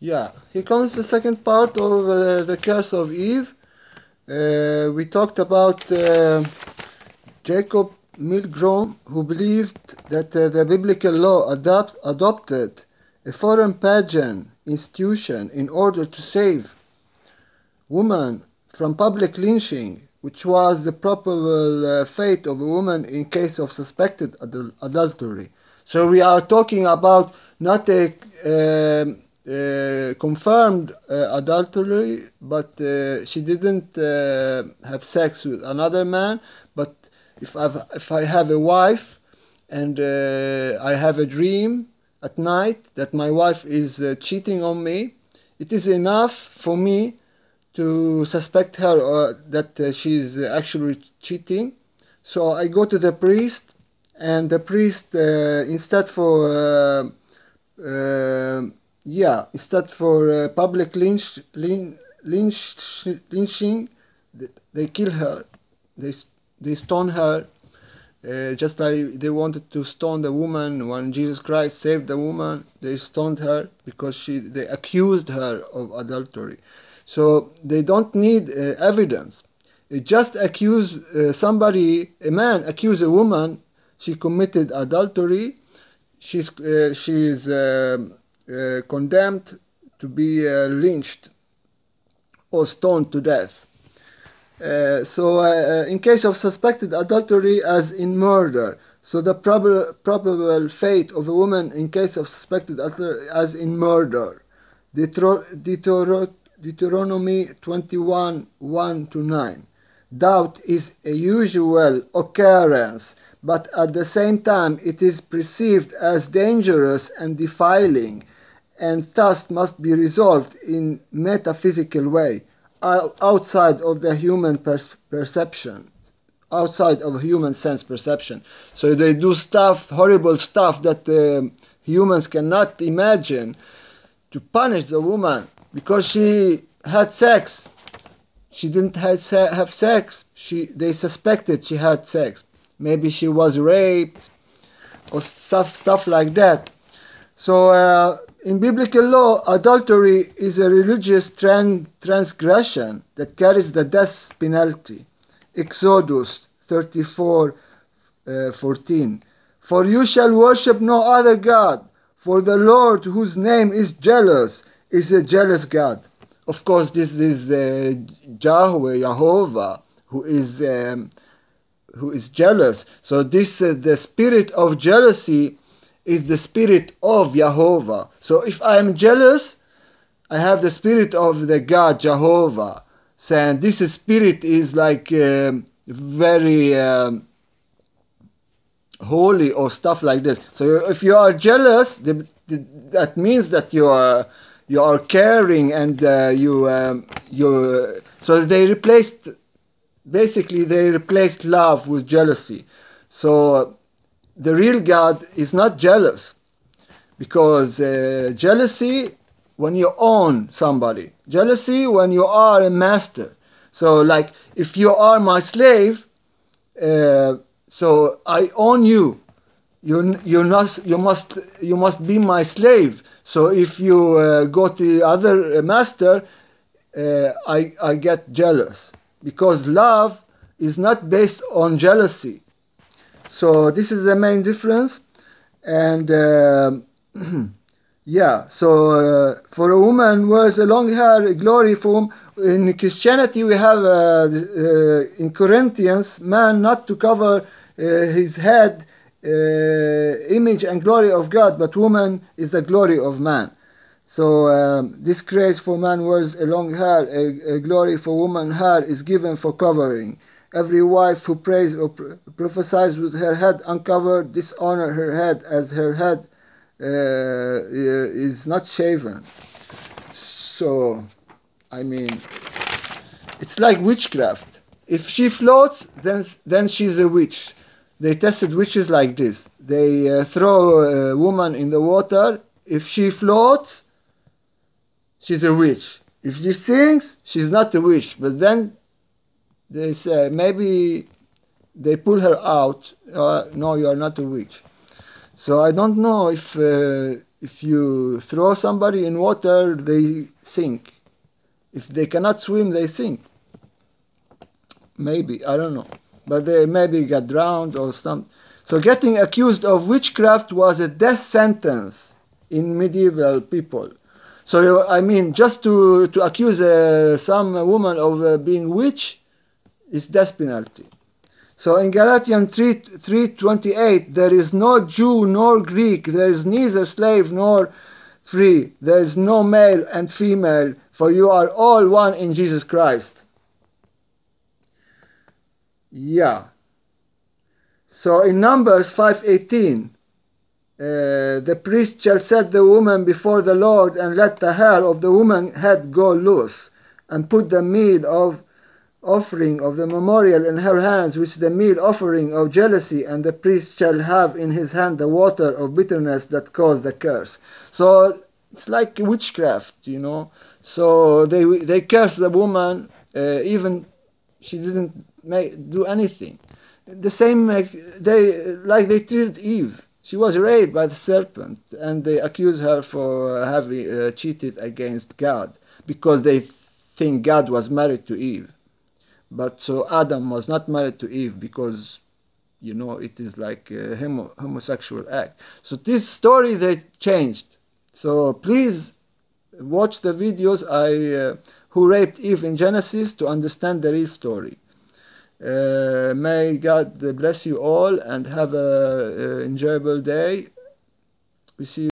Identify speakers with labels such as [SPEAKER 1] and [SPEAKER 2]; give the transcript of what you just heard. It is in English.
[SPEAKER 1] Yeah, here comes the second part of the curse of Eve. We talked about Jacob Milgrom, who believed that the biblical law adopted a foreign pagan institution in order to save women from public lynching, which was the probable fate of a woman in case of suspected adultery. So we are talking about not a confirmed adultery, but she didn't have sex with another man. But if I have a wife and I have a dream at night that my wife is cheating on me, it is enough for me to suspect her that she's actually cheating. So I go to the priest, and the priest instead for public lynching, they kill her. They stone her, just like they wanted to stone the woman when Jesus Christ saved the woman. They stoned her because they accused her of adultery. So they don't need evidence. They just accuse a man accuse a woman she committed adultery. She's condemned to be lynched or stoned to death. In case of suspected adultery, as in murder, so the probable fate of a woman in case of suspected adultery, as in murder. Deuteronomy 21, 1-9. Doubt is a usual occurrence, but at the same time it is perceived as dangerous and defiling, and thus must be resolved in metaphysical way, outside of the human perception, outside of human sense perception. So they do horrible stuff that humans cannot imagine to punish the woman because she had sex. She didn't have sex. They suspected she had sex. Maybe she was raped or stuff like that. So in biblical law, adultery is a religious transgression that carries the death penalty. Exodus 34:14. For you shall worship no other God, for the Lord, whose name is jealous, is a jealous God. Of course, this is Jehovah, who is jealous. So this the spirit of jealousy is the spirit of Jehovah. So if I am jealous, I have the spirit of the God Jehovah. So, and this spirit is like very holy or stuff like this. So if you are jealous, that means that you are caring, and so they replaced love with jealousy. So the real God is not jealous, because jealousy when you own somebody, jealousy when you are a master. So like if you are my slave, so I own you. You must be my slave. So if you go to the other master, I get jealous, because love is not based on jealousy. So this is the main difference. And for a woman wears a long hair, a glory for in Christianity we have in Corinthians, man not to cover his head, image and glory of God, but woman is the glory of man. So this grace for man wears a long hair, a glory for woman hair is given for covering. Every wife who prays or prophesies with her head uncovered dishonor her head, as her head is not shaven. So, I mean, it's like witchcraft. If she floats, then she's a witch. They tested witches like this. They throw a woman in the water. If she floats, she's a witch. If she sings, she's not a witch. But then they say, maybe they pull her out. No, you are not a witch. So I don't know if if you throw somebody in water, they sink. If they cannot swim, they sink. Maybe, I don't know. But they maybe got drowned or something. So getting accused of witchcraft was a death sentence in medieval people. So, I mean, just to accuse some woman of being witch is death penalty. So in Galatians 3:28, there is no Jew nor Greek, there is neither slave nor free, there is no male and female, for you are all one in Jesus Christ. Yeah. So in Numbers 5:18, the priest shall set the woman before the Lord and let the hair of the woman's head go loose, and put the meal of offering of the memorial in her hands, which the meal offering of jealousy, and the priest shall have in his hand the water of bitterness that caused the curse. So it's like witchcraft, you know. So they curse the woman, even she didn't do anything. The same they treated Eve. She was raped by the serpent, and they accuse her for having cheated against God, because they think God was married to Eve. But so Adam was not married to Eve, because, you know, it is like a homosexual act. So this story they changed. So please watch the videos who raped Eve in Genesis to understand the real story. May God bless you all and have an enjoyable day. We see you.